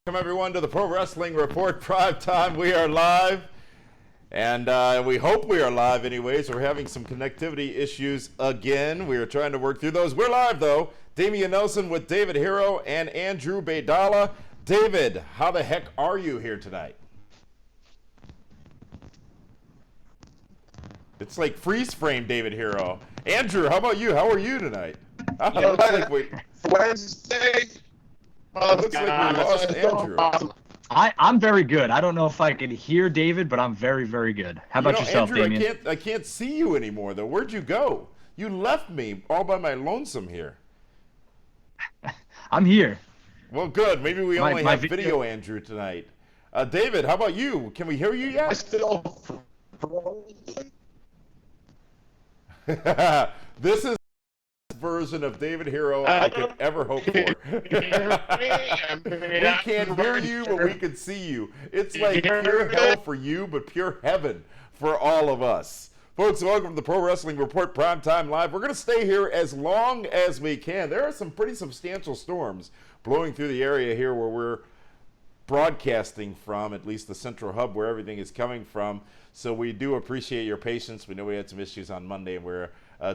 Welcome everyone to the Pro Wrestling Report Prime Time. We are live, and we hope we are live anyways. We're having some connectivity issues again. We are trying to work through those. We're live though. Damian Nelson with David Hero and Andrew Baydala. David, how the heck are you here tonight? It's like freeze frame David Hero. Andrew, how about you? How are you tonight? Looks like Wednesday. Looks like we lost Andrew. I'm very good. I don't know if I can hear David, but I'm very, very good. How about yourself, Andrew, Damian? I can't see you anymore, though. Where'd you go? You left me all by my lonesome here. I'm here. Well, good. Maybe we only have video Andrew tonight. David, how about you? Can we hear you yet? I still. This is the version of David Hero I could ever hope for. We can't hear you, but we can see you. It's like pure hell for you, but pure heaven for all of us. Folks, welcome to the Pro Wrestling Report Primetime Live. We're going to stay here as long as we can. There are some pretty substantial storms blowing through the area here where we're broadcasting from, at least the central hub where everything is coming from. So we do appreciate your patience. We know we had some issues on Monday, and we're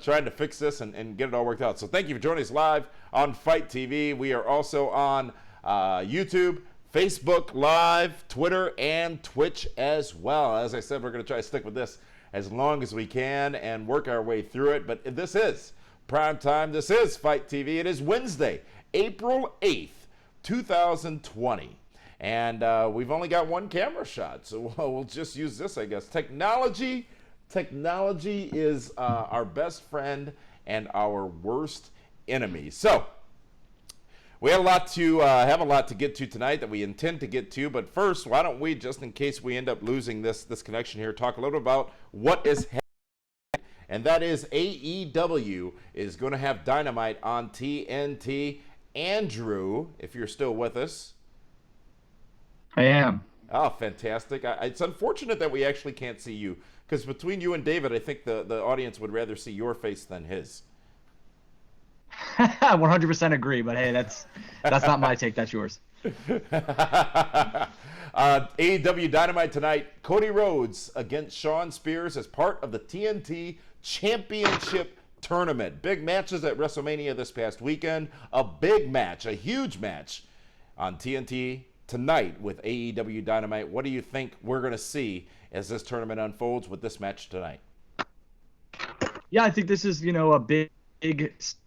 trying to fix this and get it all worked out. So thank you for joining us live on Fight TV. We are also on YouTube, Facebook Live, Twitter, and Twitch as well. As I said, we're going to try to stick with this as long as we can and work our way through it. But this is Prime Time. This is Fight TV. It is Wednesday, April 8th, 2020. And we've only got one camera shot, so we'll just use this, I guess. Technology is our best friend and our worst enemy. So we have a lot to get to tonight that we intend to get to. But first, why don't we, just in case we end up losing this connection here, talk a little about what is happening. And that is AEW is going to have Dynamite on TNT. Andrew, if you're still with us. I am. Oh, fantastic. It's unfortunate that we actually can't see you, because between you and David, I think the audience would rather see your face than his. 100% agree, but hey, that's not my take. That's yours. AEW Dynamite tonight. Cody Rhodes against Shawn Spears as part of the TNT Championship Tournament. Big matches at WrestleMania this past weekend. A big match, a huge match on TNT tonight with AEW Dynamite. What do you think we're going to see as this tournament unfolds with this match tonight? Yeah, I think this is, a big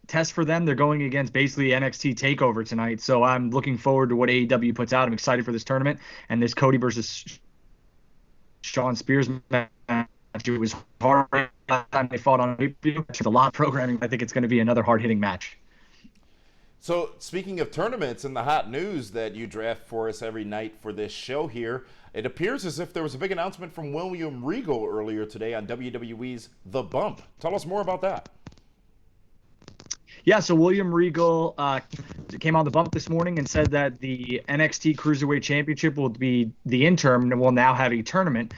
test for them. They're going against basically NXT TakeOver tonight, so I'm looking forward to what AEW puts out. I'm excited for this tournament and this Cody versus Shawn Spears match. It was hard last time they fought on pay-per-view. There's a lot of programming. I think it's going to be another hard-hitting match. So, speaking of tournaments and the hot news that you draft for us every night for this show here, it appears as if there was a big announcement from William Regal earlier today on WWE's The Bump. Tell us more about that. Yeah, so William Regal came on The Bump this morning and said that the NXT Cruiserweight Championship will be the interim and will now have a tournament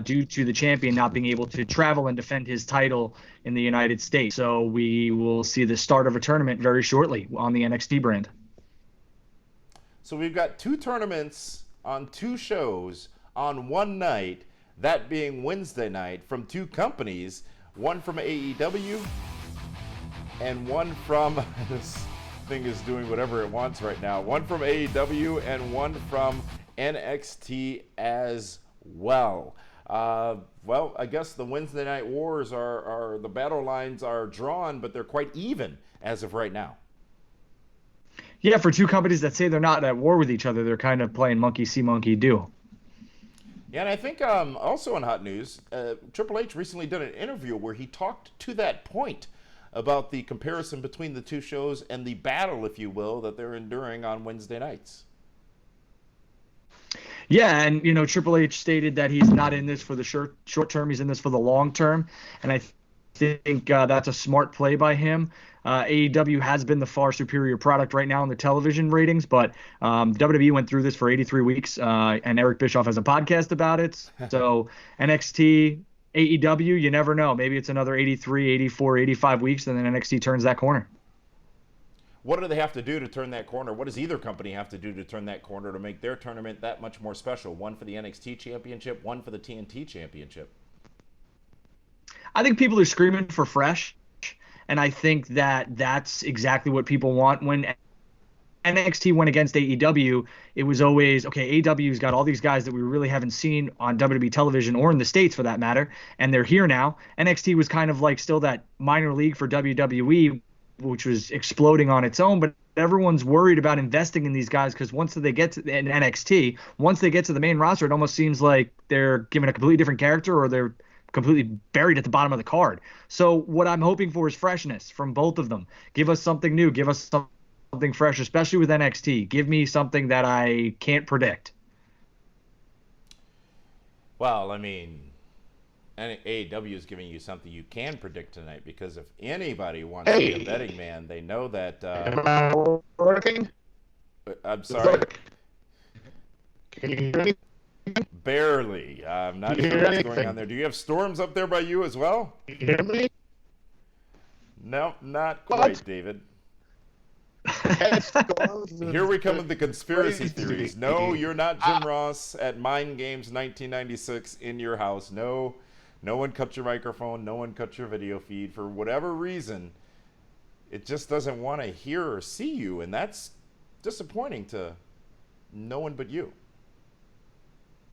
due to the champion not being able to travel and defend his title in the United States. So we will see the start of a tournament very shortly on the NXT brand. So we've got two tournaments on two shows on one night, that being Wednesday night, from two companies, one from AEW and one from, this thing is doing whatever it wants right now, one from AEW and one from NXT as well. Well, I guess the Wednesday Night Wars are the battle lines are drawn, but they're quite even as of right now. Yeah, for two companies that say they're not at war with each other, they're kind of playing monkey see, monkey do. Yeah, and I think also in hot news, Triple H recently did an interview where he talked to that point about the comparison between the two shows and the battle, if you will, that they're enduring on Wednesday nights. Yeah, and Triple H stated that he's not in this for the short term, he's in this for the long term, and I think that's a smart play by him. AEW has been the far superior product right now in the television ratings, but WWE went through this for 83 weeks, and Eric Bischoff has a podcast about it. So NXT, AEW, you never know. Maybe it's another 83, 84, 85 weeks, and then NXT turns that corner. What do they have to do to turn that corner? What does either company have to do to turn that corner to make their tournament that much more special? One for the NXT Championship, one for the TNT Championship. I think people are screaming for fresh, and I think that that's exactly what people want. When NXT went against AEW, it was always, okay, AEW's got all these guys that we really haven't seen on WWE television or in the States for that matter, and they're here now. NXT was kind of like still that minor league for WWE, which was exploding on its own, but everyone's worried about investing in these guys because once they get to in NXT, once they get to the main roster, it almost seems like they're given a completely different character or they're completely buried at the bottom of the card. So what I'm hoping for is freshness from both of them. Give us something new. Give us something fresh, especially with NXT. Give me something that I can't predict. Well, I mean, AEW is giving you something you can predict tonight, because if anybody wants to be a betting man, they know that. Am I working? I'm sorry. Can you hear me? Barely. I'm not sure what's going on there. Do you have storms up there by you as well? Can you hear me? No, not quite, David. Here we come with the conspiracy theories. No, you're not Jim Ross at Mind Games 1996 in your house. No one cut your microphone. No one cut your video feed. For whatever reason, it just doesn't want to hear or see you, and that's disappointing to no one but you.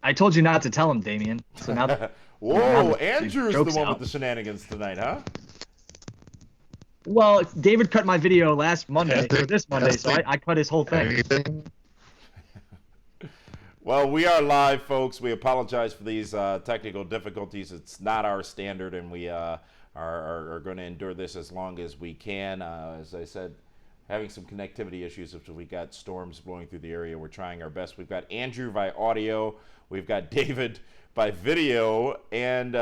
I told you not to tell him, Damien. So now, whoa, Andrew's the one with the shenanigans tonight, huh? Well, David cut my video last Monday, or this Monday, so I cut his whole thing. Well, we are live, folks. We apologize for these technical difficulties. It's not our standard, and we are going to endure this as long as we can. As I said, having some connectivity issues. If we got storms blowing through the area, we're trying our best. We've got Andrew by audio. We've got David by video, and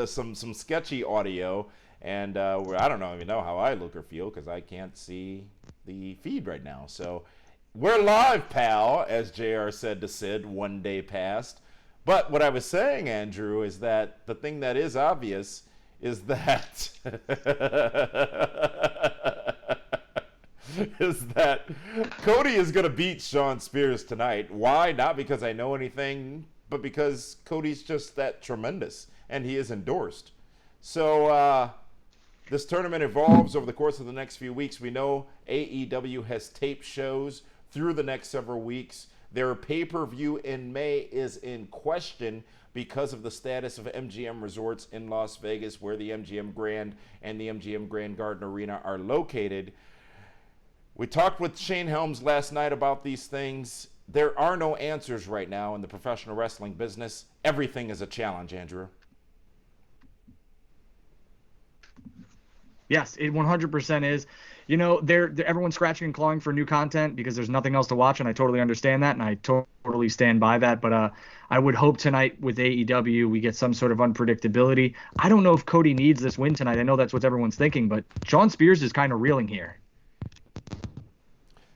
some sketchy audio. And I don't even know how I look or feel because I can't see the feed right now. So we're live, pal, as JR said to Sid one day past. But what I was saying, Andrew, is that the thing that is obvious is that Cody is going to beat Shawn Spears tonight. Why? Not because I know anything, but because Cody's just that tremendous, and he is endorsed. So this tournament evolves over the course of the next few weeks. We know AEW has taped shows through the next several weeks. Their pay-per-view in May is in question because of the status of MGM Resorts in Las Vegas, where the MGM Grand and the MGM Grand Garden Arena are located. We talked with Shane Helms last night about these things. There are no answers right now in the professional wrestling business. Everything is a challenge, Andrew. Yes, it 100% is. You know, everyone's scratching and clawing for new content because there's nothing else to watch, and I totally understand that, and I totally stand by that. But I would hope tonight with AEW we get some sort of unpredictability. I don't know if Cody needs this win tonight. I know that's what everyone's thinking, but Shawn Spears is kind of reeling here.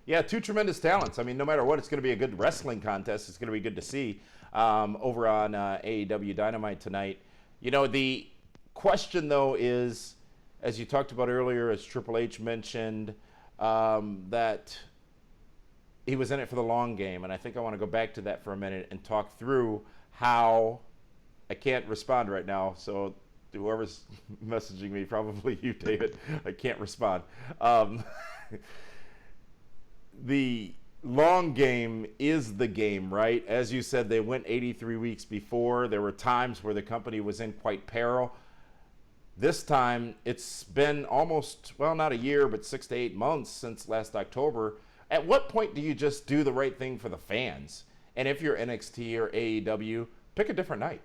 Yeah, two tremendous talents. I mean, no matter what, it's going to be a good wrestling contest. It's going to be good to see over on AEW Dynamite tonight. You know, the question, though, is, as you talked about earlier, as Triple H mentioned, that he was in it for the long game. And I think I want to go back to that for a minute and talk through how I can't respond right now. So whoever's messaging me, probably you, David, I can't respond. The long game is the game, right? As you said, they went 83 weeks before. There were times where the company was in quite peril. This time, it's been almost, well, not a year, but 6 to 8 months since last October. At what point do you just do the right thing for the fans? And if you're NXT or AEW, pick a different night.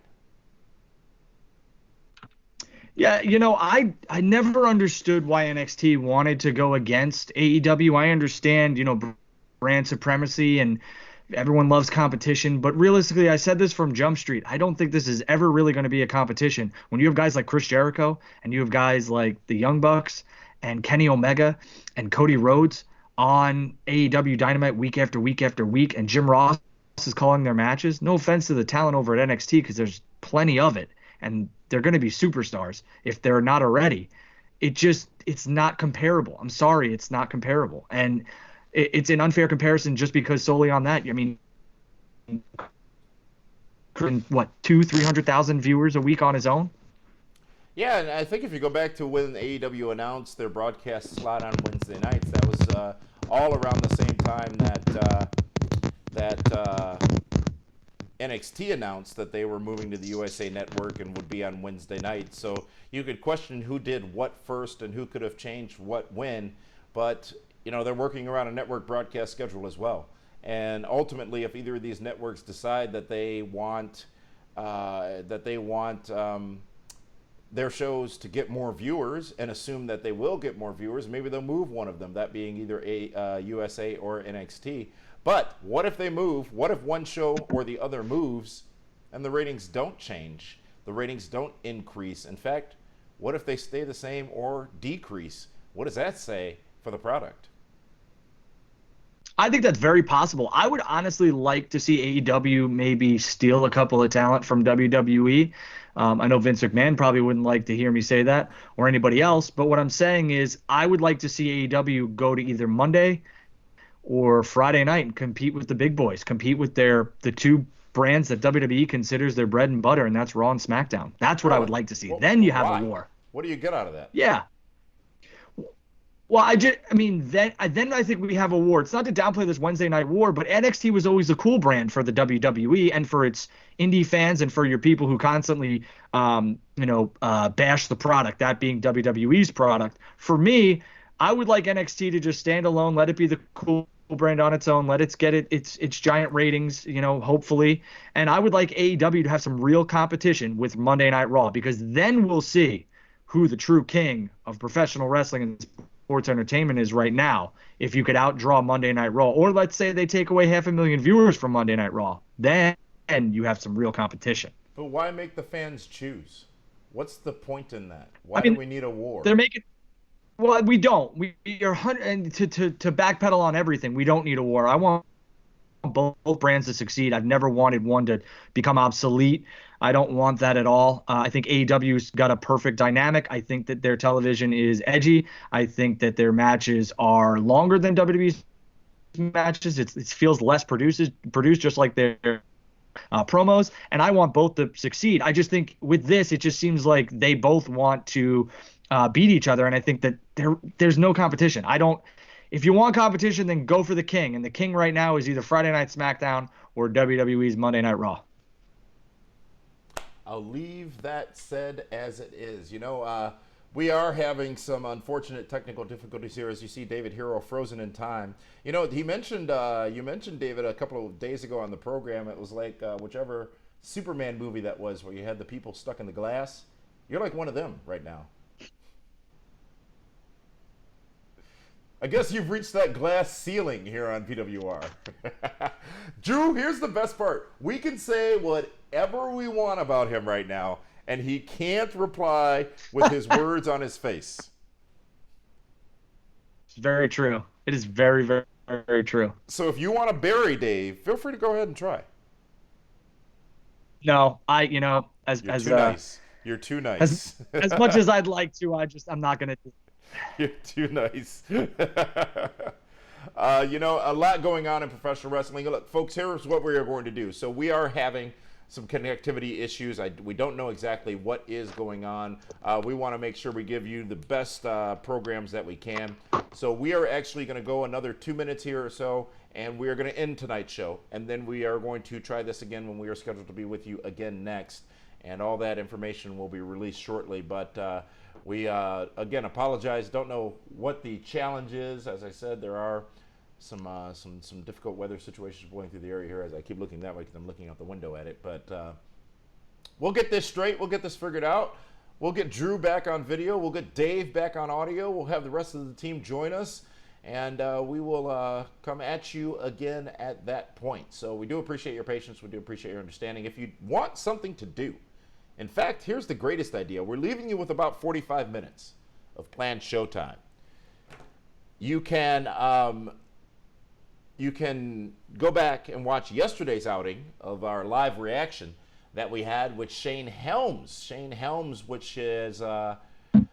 Yeah, you know, I never understood why NXT wanted to go against AEW. I understand, you know, brand supremacy and everyone loves competition, but realistically, I said this from Jump Street. I don't think this is ever really going to be a competition. When you have guys like Chris Jericho and you have guys like the Young Bucks and Kenny Omega and Cody Rhodes on AEW Dynamite week after week after week, and Jim Ross is calling their matches. No offense to the talent over at NXT because there's plenty of it, and they're going to be superstars if they're not already. it's not comparable. I'm sorry, it's not comparable. And it's an unfair comparison just because solely on that. I mean, what, 300,000 viewers a week on his own? Yeah, and I think if you go back to when AEW announced their broadcast slot on Wednesday nights, that was all around the same time that NXT announced that they were moving to the USA Network and would be on Wednesday nights. So you could question who did what first and who could have changed what when, but they're working around a network broadcast schedule as well. And ultimately, if either of these networks decide that they want their shows to get more viewers and assume that they will get more viewers, maybe they'll move one of them, that being either USA or NXT. But what if they move? What if one show or the other moves and the ratings don't change? The ratings don't increase. In fact, what if they stay the same or decrease? What does that say for the product? I think that's very possible. I would honestly like to see AEW maybe steal a couple of talent from WWE. I know Vince McMahon probably wouldn't like to hear me say that, or anybody else, but what I'm saying is I would like to see AEW go to either Monday or Friday night and compete with the big boys, compete with the two brands that WWE considers their bread and butter, and that's Raw and SmackDown. That's what I would like to see. Then you have a war. What do you get out of that? Yeah. Well, then I think we have a war. It's not to downplay this Wednesday night war, but NXT was always the cool brand for the WWE and for its indie fans and for your people who constantly, bash the product, that being WWE's product. For me, I would like NXT to just stand alone, let it be the cool brand on its own, let it get its giant ratings, hopefully. And I would like AEW to have some real competition with Monday Night Raw, because then we'll see who the true king of professional wrestling and sports entertainment is right now. If you could outdraw Monday Night Raw, or let's say they take away 500,000 viewers from Monday Night Raw, then you have some real competition. But why make the fans choose? What's the point in that? Why do we need a war? Well, we don't. We are and to backpedal on everything. We don't need a war. I want both brands to succeed. I've never wanted one to become obsolete. I don't want that at all. I think AEW's got a perfect dynamic. I think that their television is edgy. I think that their matches are longer than WWE's matches. It feels less produced just like their promos. And I want both to succeed. I just think with this, it just seems like they both want to beat each other. And I think that there's no competition. If you want competition, then go for the king. And the king right now is either Friday Night SmackDown or WWE's Monday Night Raw. I'll leave that said as it is. We are having some unfortunate technical difficulties here, as you see David Hero frozen in time. He mentioned, you mentioned, David, a couple of days ago on the program, it was like whichever Superman movie that was where you had the people stuck in the glass. You're like one of them right now. I guess you've reached that glass ceiling here on PWR. Drew, here's the best part. We can say whatever we want about him right now, and he can't reply with his words on his face. It's very true. It is very, very, very true. So if you want to bury Dave, feel free to go ahead and try. No, You're too nice. As much as I'd like to, I'm not going to do it. You're too nice. A lot going on in professional wrestling. Look, folks, here's what we are going to do. So we are having some connectivity issues. We don't know exactly what is going on. We want to make sure we give you the best programs that we can. So we are actually going to go another 2 minutes here or so, and we are going to end tonight's show. And then we are going to try this again when we are scheduled to be with you again next. And all that information will be released shortly. But we, again, apologize. Don't know what the challenge is. As I said, there are some difficult weather situations going through the area here as I keep looking that way because I'm looking out the window at it. But we'll get this straight. We'll get this figured out. We'll get Drew back on video. We'll get Dave back on audio. We'll have the rest of the team join us. And we will come at you again at that point. So we do appreciate your patience. We do appreciate your understanding. If you want something to do, in fact, here's the greatest idea. We're leaving you with about 45 minutes of planned showtime. You can go back and watch yesterday's outing of our live reaction that we had with Shane Helms. Shane Helms, which is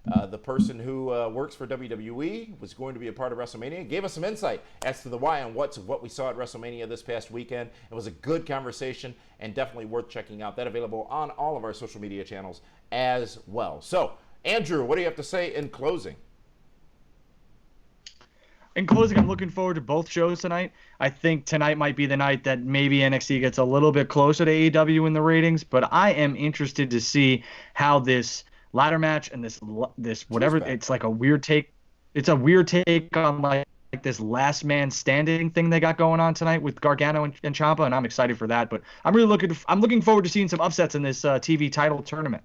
the person who works for WWE, was going to be a part of WrestleMania, gave us some insight as to the why and what's of what we saw at WrestleMania this past weekend. It was a good conversation and definitely worth checking out. That available on all of our social media channels as well. So, Andrew, what do you have to say in closing? In closing, I'm looking forward to both shows tonight. I think tonight might be the night that maybe NXT gets a little bit closer to AEW in the ratings, but I am interested to see how this ladder match and this whatever, it's like a weird take. It's a weird take on like this last man standing thing they got going on tonight with Gargano and Ciampa, and I'm excited for that. But I'm looking forward to seeing some upsets in this TV title tournament.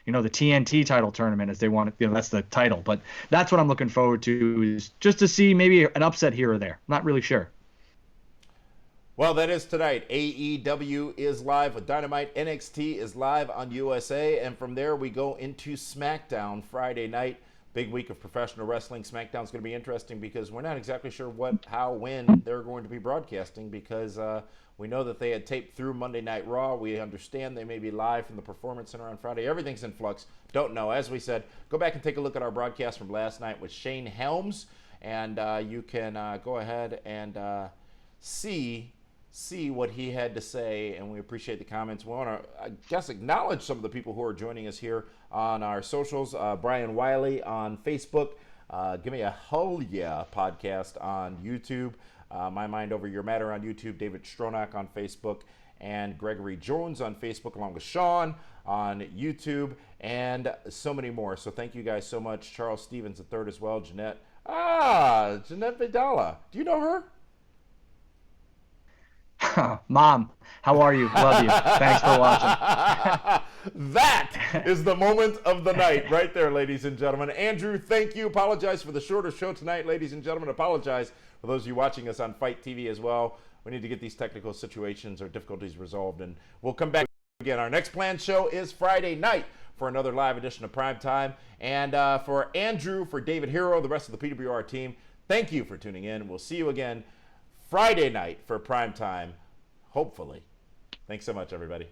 The TNT title tournament, as they want it. That's the title. But that's what I'm looking forward to, is just to see maybe an upset here or there. Not really sure. Well, that is tonight. AEW is live with Dynamite. NXT is live on USA. And from there, we go into SmackDown Friday night. Big week of professional wrestling. SmackDown's going to be interesting because we're not exactly sure what, how, when they're going to be broadcasting, because we know that they had taped through Monday Night Raw. We understand they may be live from the Performance Center on Friday. Everything's in flux. Don't know. As we said, go back and take a look at our broadcast from last night with Shane Helms, and you can go ahead and see what he had to say, and we appreciate the comments. We want to, I guess, acknowledge some of the people who are joining us here on our socials. Brian Wiley on Facebook. Give Me a Hell Yeah podcast on YouTube. My Mind Over Your Matter on YouTube, David Stronach on Facebook, and Gregory Jones on Facebook, along with Sean on YouTube, and so many more. So thank you guys so much. Charles Stevens III as well. Jeanette Vidala. Do you know her? Mom, how are you? Love you. Thanks for watching. That is the moment of the night right there, ladies and gentlemen. Andrew, thank you. Apologize for the shorter show tonight, ladies and gentlemen. Apologize for those of you watching us on Fight TV as well. We need to get these technical situations or difficulties resolved, and we'll come back again. Our next planned show is Friday night for another live edition of Primetime. And for Andrew, for David Hero, the rest of the PWR team, thank you for tuning in. We'll see you again Friday night for Primetime, hopefully. Thanks so much, everybody.